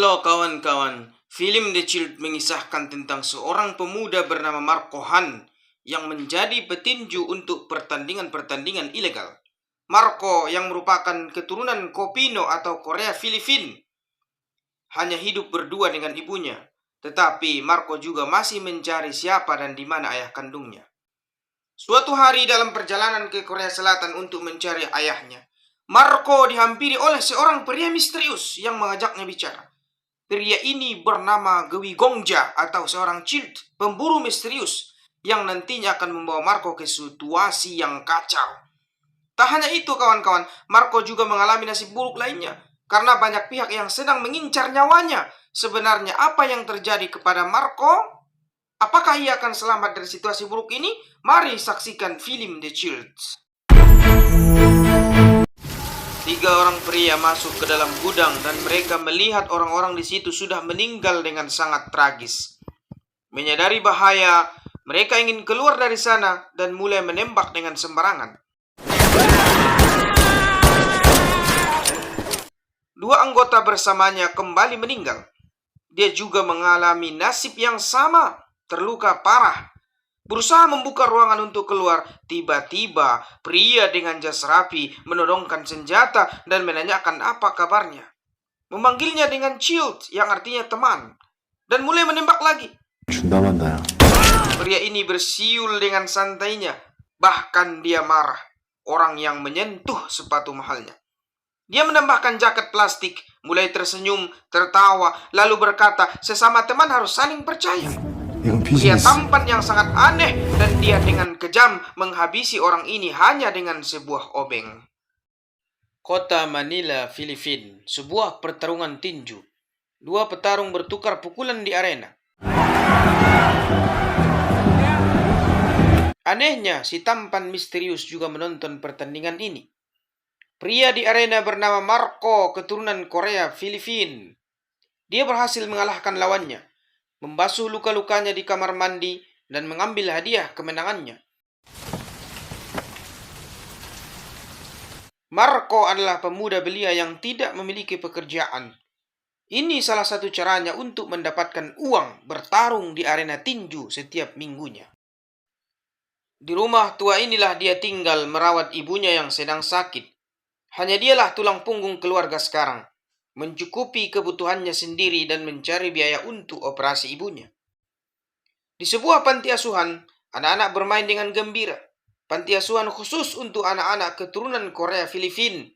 Halo kawan-kawan, film The Shield mengisahkan tentang seorang pemuda bernama Marco Han yang menjadi petinju untuk pertandingan-pertandingan ilegal. Marco yang merupakan keturunan Kopino atau Korea Filipin hanya hidup berdua dengan ibunya, tetapi Marco juga masih mencari siapa dan di mana ayah kandungnya. Suatu hari dalam perjalanan ke Korea Selatan untuk mencari ayahnya, Marco dihampiri oleh seorang pria misterius yang mengajaknya bicara. Pria ini bernama Gewi Gongja atau seorang Shield, pemburu misterius yang nantinya akan membawa Marco ke situasi yang kacau. Tak hanya itu kawan-kawan, Marco juga mengalami nasib buruk lainnya karena banyak pihak yang sedang mengincar nyawanya. Sebenarnya apa yang terjadi kepada Marco? Apakah ia akan selamat dari situasi buruk ini? Mari saksikan film The Shield. Tiga orang pria masuk ke dalam gudang dan mereka melihat orang-orang di situ sudah meninggal dengan sangat tragis. Menyadari bahaya, mereka ingin keluar dari sana dan mulai menembak dengan sembarangan. Dua anggota bersamanya kembali meninggal. Dia juga mengalami nasib yang sama, terluka parah. Berusaha membuka ruangan untuk keluar, tiba-tiba pria dengan jas rapi menodongkan senjata dan menanyakan apa kabarnya. Memanggilnya dengan Shield yang artinya teman, dan mulai menembak lagi. Pria ini bersiul dengan santainya, bahkan dia marah, orang yang menyentuh sepatu mahalnya. Dia menambahkan jaket plastik, mulai tersenyum, tertawa, lalu berkata, sesama teman harus saling percaya. Dia tampan yang sangat aneh dan dia dengan kejam menghabisi orang ini hanya dengan sebuah obeng. Kota Manila, Filipina, sebuah pertarungan tinju. Dua petarung bertukar pukulan di arena. Anehnya, si tampan misterius juga menonton pertandingan ini. Pria di arena bernama Marco, keturunan Korea Filipin. Dia berhasil mengalahkan lawannya, membasuh luka-lukanya di kamar mandi, dan mengambil hadiah kemenangannya. Marco adalah pemuda belia yang tidak memiliki pekerjaan. Ini salah satu caranya untuk mendapatkan uang bertarung di arena tinju setiap minggunya. Di rumah tua inilah dia tinggal merawat ibunya yang sedang sakit. Hanya dialah tulang punggung keluarga sekarang, mencukupi kebutuhannya sendiri dan mencari biaya untuk operasi ibunya. Di sebuah panti asuhan, anak-anak bermain dengan gembira. Panti asuhan khusus untuk anak-anak keturunan Korea Filipin.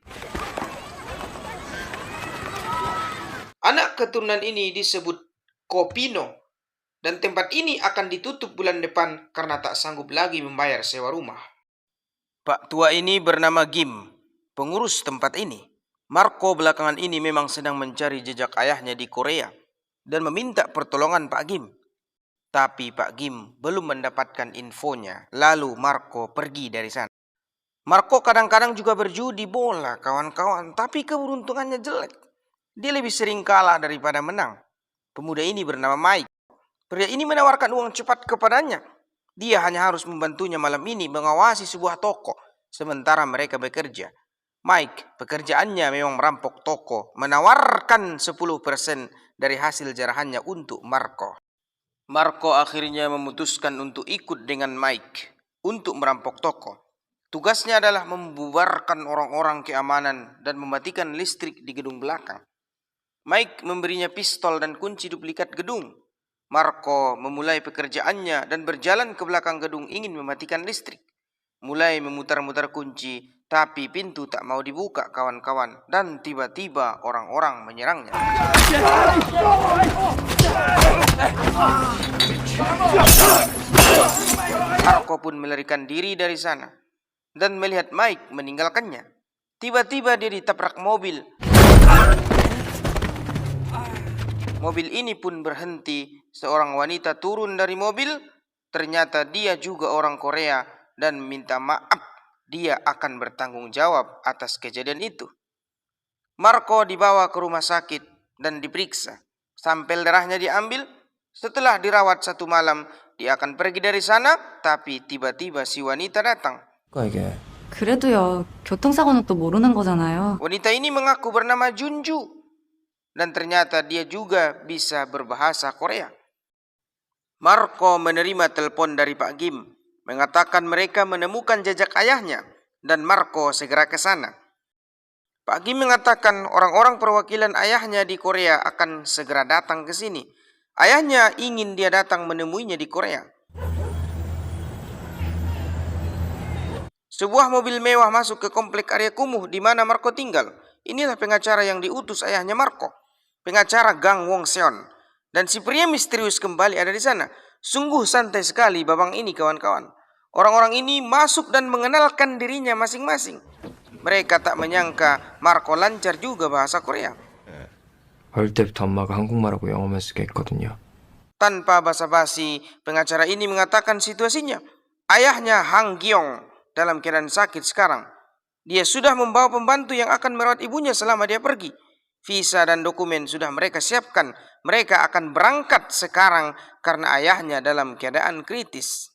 Anak keturunan ini disebut Kopino, dan tempat ini akan ditutup bulan depan karena tak sanggup lagi membayar sewa rumah. Pak tua ini bernama Gim, pengurus tempat ini. Marco belakangan ini memang sedang mencari jejak ayahnya di Korea dan meminta pertolongan Pak Gim. Tapi Pak Gim belum mendapatkan infonya, lalu Marco pergi dari sana. Marco kadang-kadang juga berjudi bola kawan-kawan, tapi keberuntungannya jelek. Dia lebih sering kalah daripada menang. Pemuda ini bernama Mike. Pria ini menawarkan uang cepat kepadanya. Dia hanya harus membantunya malam ini mengawasi sebuah toko, sementara mereka bekerja. Mike, pekerjaannya memang merampok toko, menawarkan 10% dari hasil jarahannya untuk Marco. Marco akhirnya memutuskan untuk ikut dengan Mike untuk merampok toko. Tugasnya adalah membubarkan orang-orang keamanan dan mematikan listrik di gedung belakang. Mike memberinya pistol dan kunci duplikat gedung. Marco memulai pekerjaannya dan berjalan ke belakang gedung ingin mematikan listrik. Mulai memutar-mutar kunci, tapi pintu tak mau dibuka kawan-kawan, dan tiba-tiba orang-orang menyerangnya. Marco pun melarikan diri dari sana dan melihat Mike meninggalkannya. Tiba-tiba dia ditabrak mobil. Mobil ini pun berhenti. Seorang wanita turun dari mobil. Ternyata dia juga orang Korea dan minta maaf. Dia akan bertanggung jawab atas kejadian itu. Marco dibawa ke rumah sakit dan diperiksa. Sampel darahnya diambil. Setelah dirawat 1 malam, dia akan pergi dari sana. Tapi tiba-tiba si wanita datang. 그래도요, 교통사고는 또 모르는 거잖아요. Wanita ini mengaku bernama Junju. dan ternyata dia juga bisa berbahasa Korea. Marco menerima telepon dari Pak Gim, mengatakan mereka menemukan jejak ayahnya dan Marco segera ke sana. Pak Gim mengatakan orang-orang perwakilan ayahnya di Korea akan segera datang ke sini. Ayahnya ingin dia datang menemuinya di Korea. Sebuah mobil mewah masuk ke komplek Arya Kumuh di mana Marco tinggal. Inilah pengacara yang diutus ayahnya Marco, pengacara Gang Wong Seon. Dan si pria misterius kembali ada di sana. Sungguh santai sekali babang ini, kawan-kawan. Orang-orang ini masuk dan mengenalkan dirinya masing-masing. Mereka tak menyangka Marco lancar juga bahasa Korea. 어릴 때부터 엄마가 한국말하고 영어만 쓰게 했거든요. Tanpa basa-basi, pengacara ini mengatakan situasinya. Ayahnya Hang Gyong dalam keadaan sakit sekarang. Dia sudah membawa pembantu yang akan merawat ibunya selama dia pergi. Visa dan dokumen sudah mereka siapkan. Mereka akan berangkat sekarang karena ayahnya dalam keadaan kritis.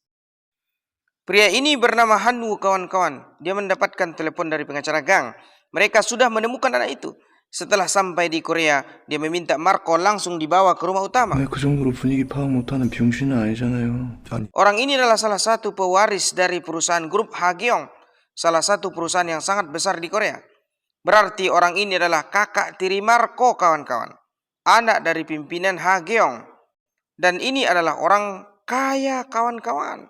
Pria ini bernama Hanwoo, kawan-kawan. Dia mendapatkan telepon dari pengacara Gang. Mereka sudah menemukan anak itu. Setelah sampai di Korea, dia meminta Marco langsung dibawa ke rumah utama. 그 정도로 분위기 파악 못하는 병신은 아니잖아요. Orang ini adalah salah satu pewaris dari perusahaan grup Hagyong, salah satu perusahaan yang sangat besar di Korea. Berarti orang ini adalah kakak tiri Marco, kawan-kawan. Anak dari pimpinan Hagyong. Dan ini adalah orang kaya, kawan-kawan.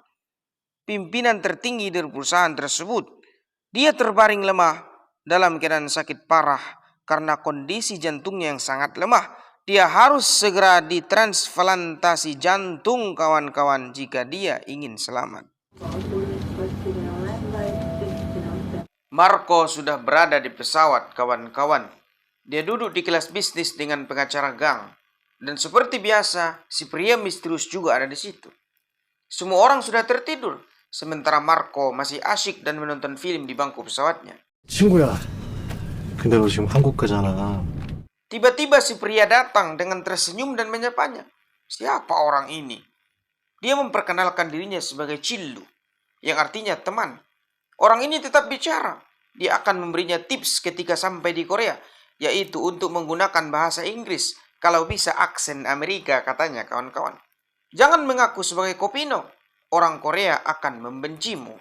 Pimpinan tertinggi dari perusahaan tersebut. Dia terbaring lemah dalam keadaan sakit parah karena kondisi jantungnya yang sangat lemah. Dia harus segera ditransplantasi jantung, kawan-kawan, jika dia ingin selamat. Marco sudah berada di pesawat, kawan-kawan. Dia duduk di kelas bisnis dengan pengacara Gang. Dan seperti biasa, si pria misterius juga ada di situ. Semua orang sudah tertidur, sementara Marco masih asyik dan menonton film di bangku pesawatnya. 친구야. 근데 너 지금 한국 가잖아. Tiba-tiba si pria datang dengan tersenyum dan menyapanya. Siapa orang ini? Dia memperkenalkan dirinya sebagai Childu, yang artinya teman. Orang ini tetap bicara. Dia akan memberinya tips ketika sampai di Korea, yaitu untuk menggunakan bahasa Inggris. Kalau bisa aksen Amerika, katanya, kawan-kawan. Jangan mengaku sebagai Kopino. Orang Korea akan membencimu.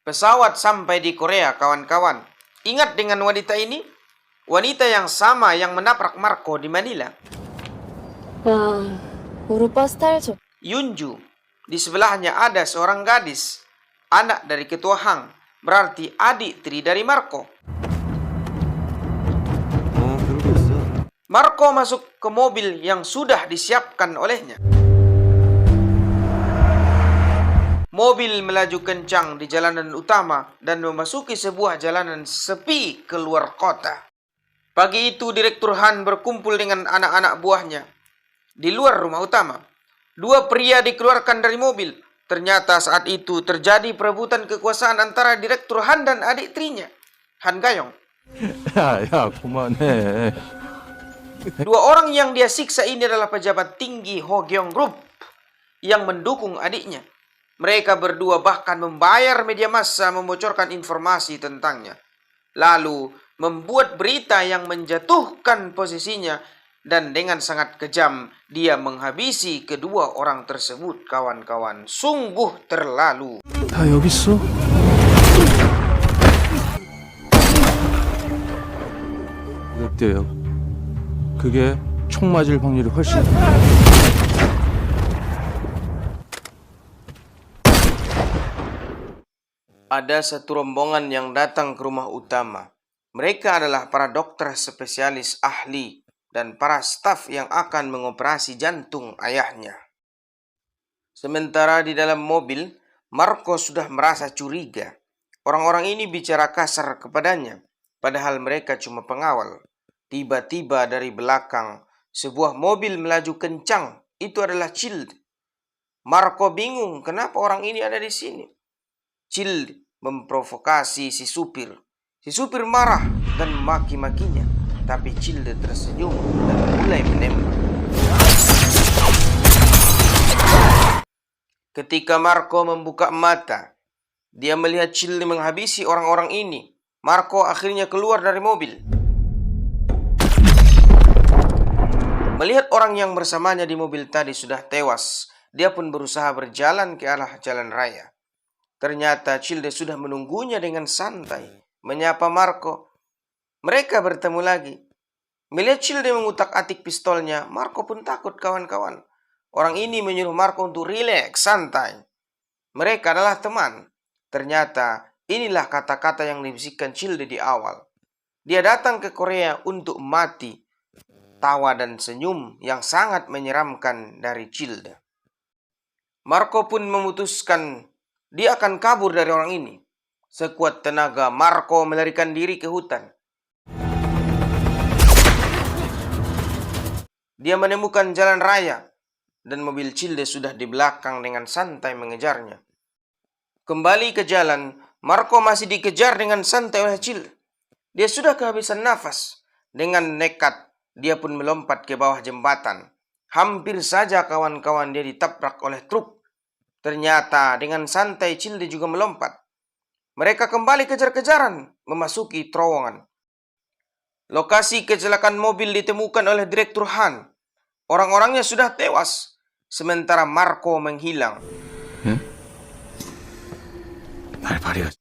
Pesawat sampai di Korea, kawan-kawan. Ingat dengan wanita ini? Wanita yang sama yang menabrak Marco di Manila. 와, 우리 오빠 스타일 좋. Yunju. Di sebelahnya ada seorang gadis. Anak dari ketua Hang. Berarti adik tiri dari Marco. 그러고 있어. Marco masuk ke mobil yang sudah disiapkan olehnya. Mobil melaju kencang di jalanan utama dan memasuki sebuah jalanan sepi keluar kota. Pagi itu Direktur Han berkumpul dengan anak-anak buahnya di luar rumah utama. Dua pria dikeluarkan dari mobil. Ternyata saat itu terjadi perebutan kekuasaan antara Direktur Han dan adik tirinya, Han Gayong. 야, 그만해. Dua orang yang dia siksa ini adalah pejabat tinggi Hogyong Group yang mendukung adiknya. Mereka berdua bahkan membayar media massa membocorkan informasi tentangnya. Lalu membuat berita yang menjatuhkan posisinya. Dan dengan sangat kejam dia menghabisi kedua orang tersebut, kawan-kawan. Sungguh terlalu. 다 여기 있어? 어때요? 그게 총 맞을 확률이 훨씬 Ada satu rombongan yang datang ke rumah utama. Mereka adalah para dokter spesialis ahli dan para staf yang akan mengoperasi jantung ayahnya. Sementara di dalam mobil, Marco sudah merasa curiga. Orang-orang ini bicara kasar kepadanya, padahal mereka cuma pengawal. Tiba-tiba dari belakang, sebuah mobil melaju kencang. Itu adalah Child. Marco bingung kenapa orang ini ada di sini. Child memprovokasi si supir. Si supir marah dan memaki-makinya. Tapi Child tersenyum dan mulai menembak. Ketika Marco membuka mata, dia melihat Child menghabisi orang-orang ini. Marco akhirnya keluar dari mobil. Melihat orang yang bersamanya di mobil tadi sudah tewas, dia pun berusaha berjalan ke arah jalan raya. Ternyata Childe sudah menunggunya dengan santai, menyapa Marco. Mereka bertemu lagi. Melihat Childe mengutak-atik pistolnya, Marco pun takut kawan-kawan. Orang ini menyuruh Marco untuk rileks, santai. Mereka adalah teman. Ternyata inilah kata-kata yang dibisikkan Childe di awal. Dia datang ke Korea untuk mati. Tawa dan senyum yang sangat menyeramkan dari Childe. Marco pun memutuskan dia akan kabur dari orang ini. Sekuat tenaga, Marco melarikan diri ke hutan. Dia menemukan jalan raya dan mobil Childe sudah di belakang dengan santai mengejarnya. Kembali ke jalan, Marco masih dikejar dengan santai oleh Childe. Dia sudah kehabisan nafas. Dengan nekat, dia pun melompat ke bawah jembatan. Hampir saja kawan-kawan dia ditabrak oleh truk. Ternyata dengan santai Childe juga melompat. Mereka kembali kejar-kejaran memasuki terowongan. Lokasi kecelakaan mobil ditemukan oleh Direktur Han. Orang-orangnya sudah tewas, sementara Marco menghilang.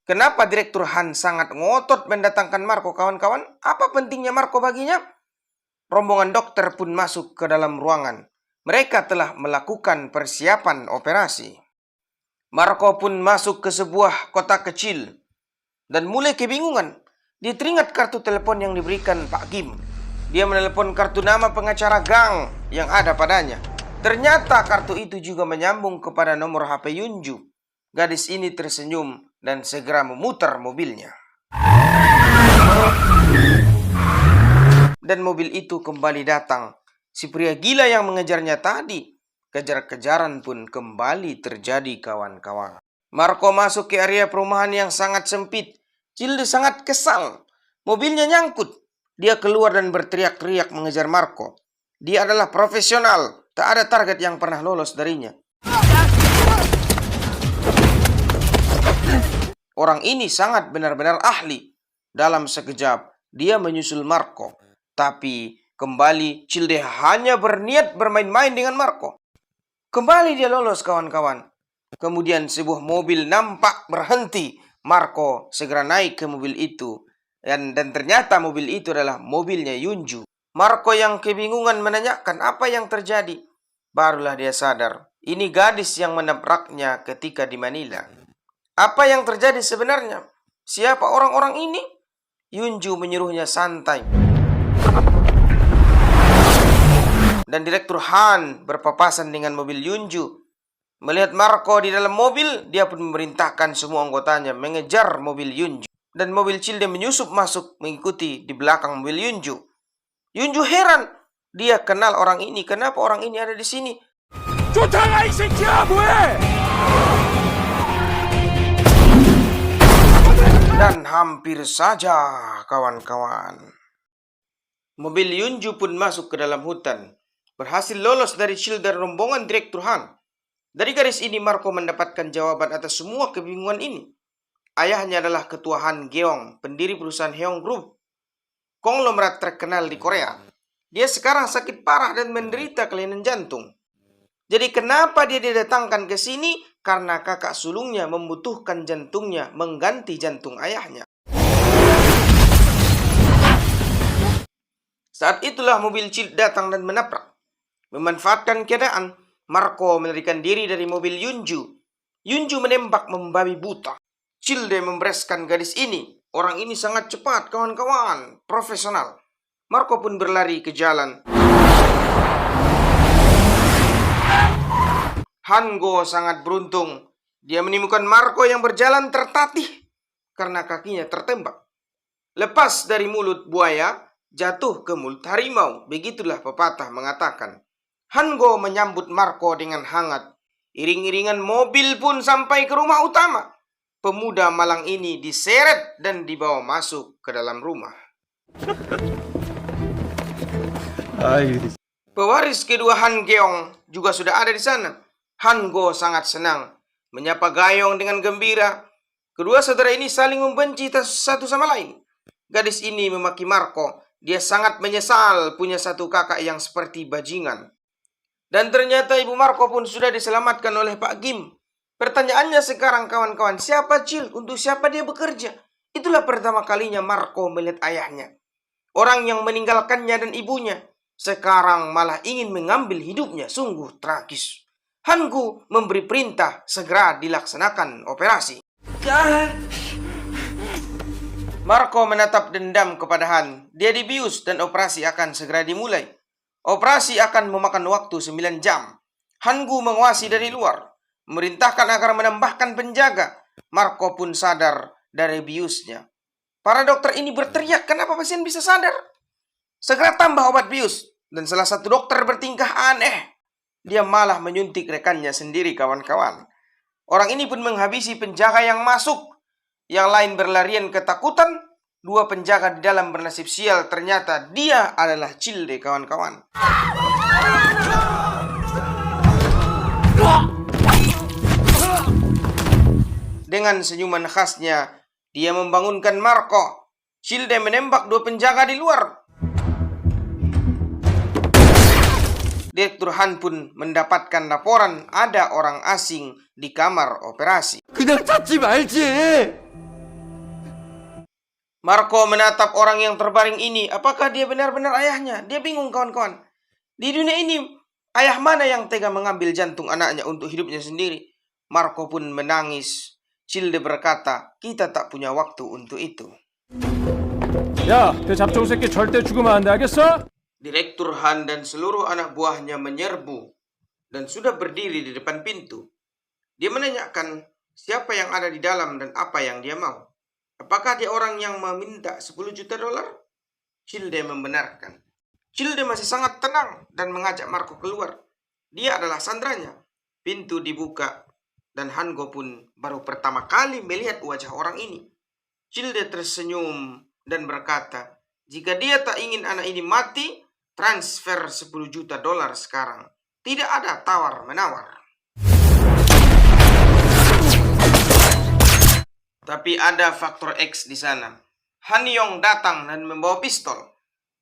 Kenapa Direktur Han sangat ngotot mendatangkan Marco, kawan-kawan? Apa pentingnya Marco baginya? Rombongan dokter pun masuk ke dalam ruangan. Mereka telah melakukan persiapan operasi. Marco pun masuk ke sebuah kota kecil dan mulai kebingungan. Dia teringat kartu telepon yang diberikan Pak Kim. Dia menelepon kartu nama pengacara gang yang ada padanya. Ternyata kartu itu juga menyambung kepada nomor HP Yunju. Gadis ini tersenyum dan segera memutar mobilnya. Dan mobil itu kembali datang. Si pria gila yang mengejarnya tadi. Kejar-kejaran pun kembali terjadi, kawan-kawan. Marco masuk ke area perumahan yang sangat sempit. Childe sangat kesal. Mobilnya nyangkut. Dia keluar dan berteriak-teriak mengejar Marco. Dia adalah profesional. Tak ada target yang pernah lolos darinya. Orang ini sangat benar-benar ahli. Dalam sekejap, dia menyusul Marco. Tapi kembali Childe hanya berniat bermain-main dengan Marco. Kembali dia lolos, kawan-kawan. Kemudian sebuah mobil nampak berhenti. Marco segera naik ke mobil itu. Dan ternyata mobil itu adalah mobilnya Yunju. Marco yang kebingungan menanyakan apa yang terjadi. Barulah dia sadar. Ini gadis yang menabraknya ketika di Manila. Apa yang terjadi sebenarnya? Siapa orang-orang ini? Yunju menyuruhnya santai. Dan Direktur Han berpapasan dengan mobil Yunju. Melihat Marco di dalam mobil, dia pun memerintahkan semua anggotanya mengejar mobil Yunju. Dan mobil Childe menyusup masuk mengikuti di belakang mobil Yunju. Yunju heran. Dia kenal orang ini. Kenapa orang ini ada di sini? Dan hampir saja, kawan-kawan. Mobil Yunju pun masuk ke dalam hutan. Berhasil lolos dari Childe dan rombongan Direktur Han. Dari garis ini Marco mendapatkan jawaban atas semua kebingungan ini. Ayahnya adalah Ketua Han Geong, pendiri perusahaan Heong Group, konglomerat terkenal di Korea. Dia sekarang sakit parah dan menderita kelainan jantung. Jadi kenapa dia didatangkan ke sini? Karena kakak sulungnya membutuhkan jantungnya mengganti jantung ayahnya. Saat itulah mobil Childe datang dan menabrak. Memanfaatkan keadaan, Marco melarikan diri dari mobil Yunju. Yunju menembak membabi buta. Childe membereskan gadis ini. Orang ini sangat cepat, kawan-kawan. Profesional. Marco pun berlari ke jalan. Hango sangat beruntung. Dia menemukan Marco yang berjalan tertatih karena kakinya tertembak. Lepas dari mulut buaya, jatuh ke mulut harimau. Begitulah pepatah mengatakan. Hango menyambut Marco dengan hangat. Iring-iringan mobil pun sampai ke rumah utama. Pemuda malang ini diseret dan dibawa masuk ke dalam rumah. Pewaris kedua Han Geong juga sudah ada di sana. Hango sangat senang. Menyapa Gayong dengan gembira. Kedua saudara ini saling membenci satu sama lain. Gadis ini memaki Marco. Dia sangat menyesal punya satu kakak yang seperti bajingan. Dan ternyata ibu Marco pun sudah diselamatkan oleh Pak Gim. Pertanyaannya sekarang kawan-kawan, siapa Chill? Untuk siapa dia bekerja? Itulah pertama kalinya Marco melihat ayahnya. Orang yang meninggalkannya dan ibunya. Sekarang malah ingin mengambil hidupnya. Sungguh tragis. Hangu memberi perintah segera dilaksanakan operasi. Marco menatap dendam kepada Han. Dia dibius dan operasi akan segera dimulai. Operasi akan memakan waktu 9 jam. Hangu menguasai dari luar. Memerintahkan agar menambahkan penjaga. Marco pun sadar dari biusnya. Para dokter ini berteriak, kenapa pasien bisa sadar? Segera tambah obat bius. Dan salah satu dokter bertingkah aneh. Dia malah menyuntik rekannya sendiri, kawan-kawan. Orang ini pun menghabisi penjaga yang masuk. Yang lain berlarian ketakutan. Dua penjaga di dalam bernasib sial. Ternyata dia adalah Childe, kawan-kawan. Dengan senyuman khasnya, dia membangunkan Marco. Childe menembak dua penjaga di luar. Direktur Han pun mendapatkan laporan ada orang asing di kamar operasi. 그냥 찾지 말지. Marco menatap orang yang terbaring ini. Apakah dia benar-benar ayahnya? Dia bingung, kawan-kawan. Di dunia ini, ayah mana yang tega mengambil jantung anaknya untuk hidupnya sendiri? Marco pun menangis. Childe berkata, kita tak punya waktu untuk itu. 야, 그 잡종 새끼 절대 죽으면 안 돼, 알겠어? Direktur Han dan seluruh anak buahnya menyerbu dan sudah berdiri di depan pintu. Dia menanyakan siapa yang ada di dalam dan apa yang dia mau. Apakah dia orang yang meminta 10 juta dolar? Childe membenarkan. Childe masih sangat tenang dan mengajak Marco keluar. Dia adalah sandranya. Pintu dibuka dan Hango pun baru pertama kali melihat wajah orang ini. Childe tersenyum dan berkata, jika dia tak ingin anak ini mati, transfer 10 juta dolar sekarang. Tidak ada tawar-menawar. Tapi ada faktor X di sana. Han Yong datang dan membawa pistol.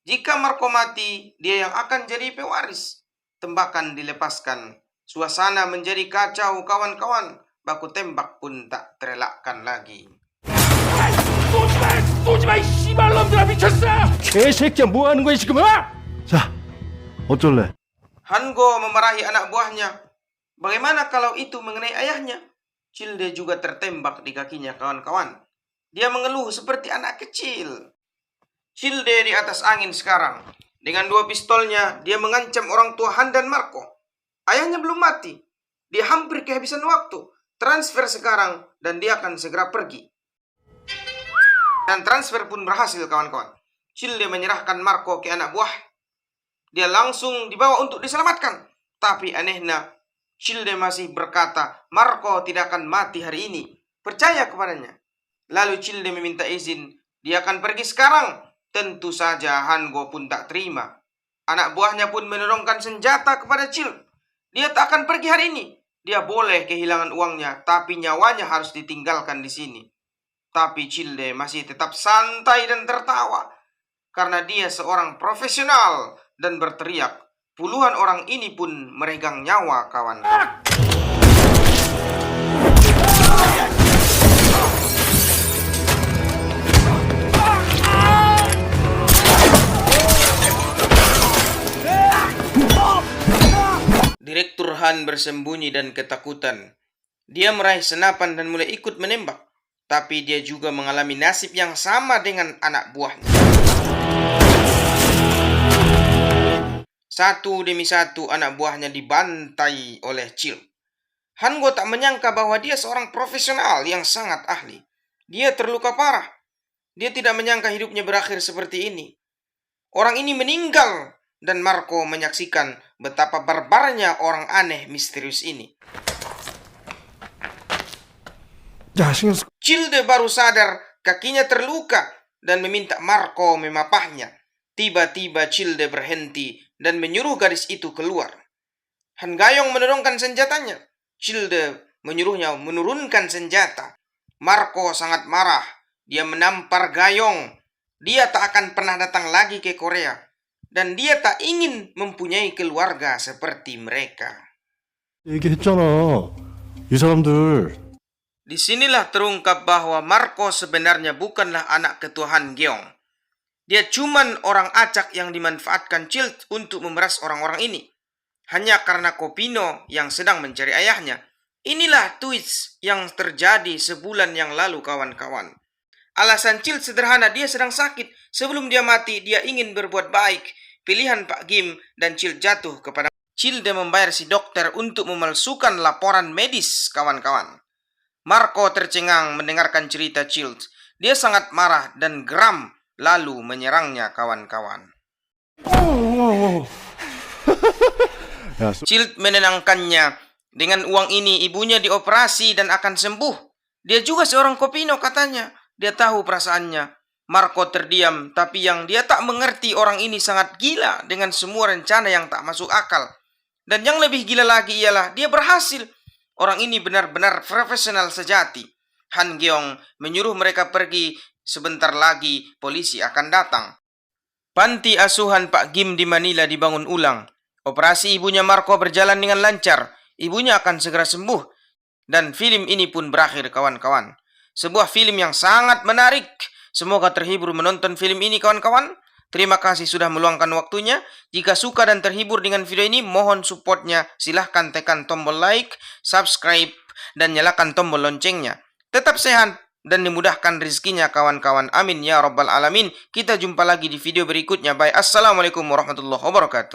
Jika Marco mati, dia yang akan jadi pewaris. Tembakan dilepaskan. Suasana menjadi kacau, kawan-kawan. Baku tembak pun tak terelakkan lagi. 쏘지마, 이 씨발놈들아, 미쳤어! 개새끼야, 뭐 하는 거야, 지금, 자, 어쩔래? Hango memarahi anak buahnya. Bagaimana kalau itu mengenai ayahnya? Childe juga tertembak di kakinya, kawan-kawan. Dia mengeluh seperti anak kecil. Childe di atas angin sekarang. Dengan dua pistolnya, dia mengancam orang tua Han dan Marco. Ayahnya belum mati. Dia hampir kehabisan waktu. Transfer sekarang dan dia akan segera pergi. Dan transfer pun berhasil, kawan-kawan. Childe menyerahkan Marco ke anak buah. Dia langsung dibawa untuk diselamatkan. Tapi anehnya, Childe masih berkata, Marco tidak akan mati hari ini. Percaya kepadanya. Lalu Childe meminta izin. Dia akan pergi sekarang. Tentu saja Hango pun tak terima. Anak buahnya pun menodongkan senjata kepada Childe. Dia tak akan pergi hari ini. Dia boleh kehilangan uangnya, tapi nyawanya harus ditinggalkan di sini. Tapi Childe masih tetap santai dan tertawa. Karena dia seorang profesional dan berteriak. Puluhan orang ini pun meregang nyawa, kawan. Direktur Han bersembunyi dan ketakutan. Dia meraih senapan dan mulai ikut menembak. Tapi dia juga mengalami nasib yang sama dengan anak buahnya. Satu demi satu anak buahnya dibantai oleh Chil. Hango tak menyangka bahwa dia seorang profesional yang sangat ahli. Dia terluka parah. Dia tidak menyangka hidupnya berakhir seperti ini. Orang ini meninggal dan Marco menyaksikan betapa barbarnya orang aneh misterius ini. Childe baru sadar kakinya terluka dan meminta Marco memapahnya. Tiba-tiba Childe berhenti dan menyuruh gadis itu keluar. Han Gayong menodongkan senjatanya. Childe menyuruhnya menurunkan senjata. Marco sangat marah. Dia menampar Gayong. Dia tak akan pernah datang lagi ke Korea. Dan dia tak ingin mempunyai keluarga seperti mereka. 얘기했잖아. 이 사람들 Disinilah terungkap bahwa Marco sebenarnya bukanlah anak ketua Han Geong. Dia cuman orang acak yang dimanfaatkan Child untuk memeras orang-orang ini. Hanya karena Kopino yang sedang mencari ayahnya. Inilah twist yang terjadi sebulan yang lalu, kawan-kawan. Alasan Child sederhana, dia sedang sakit. Sebelum dia mati, dia ingin berbuat baik. Pilihan Pak Gim dan Child jatuh kepada Child dan membayar si dokter untuk memalsukan laporan medis, kawan-kawan. Marco tercengang mendengarkan cerita Child. Dia sangat marah dan geram, lalu menyerangnya, kawan-kawan. Child menenangkannya. Dengan uang ini, ibunya dioperasi dan akan sembuh. Dia juga seorang Kopino, katanya. Dia tahu perasaannya. Marco terdiam, tapi yang dia tak mengerti, orang ini sangat gila dengan semua rencana yang tak masuk akal. Dan yang lebih gila lagi ialah dia berhasil. Orang ini benar-benar profesional sejati. Han Geong menyuruh mereka pergi. Sebentar lagi polisi akan datang. Panti asuhan Pak Gim di Manila dibangun ulang. Operasi ibunya Marco berjalan dengan lancar. Ibunya akan segera sembuh. Dan film ini pun berakhir, kawan-kawan. Sebuah film yang sangat menarik. Semoga terhibur menonton film ini, kawan-kawan. Terima kasih sudah meluangkan waktunya. Jika suka dan terhibur dengan video ini, mohon supportnya. Silahkan tekan tombol like, subscribe, dan nyalakan tombol loncengnya. Tetap sehat dan dimudahkan rezekinya, kawan-kawan. Amin ya rabbal alamin. Kita jumpa lagi di video berikutnya. Bye. Assalamualaikum warahmatullahi wabarakatuh.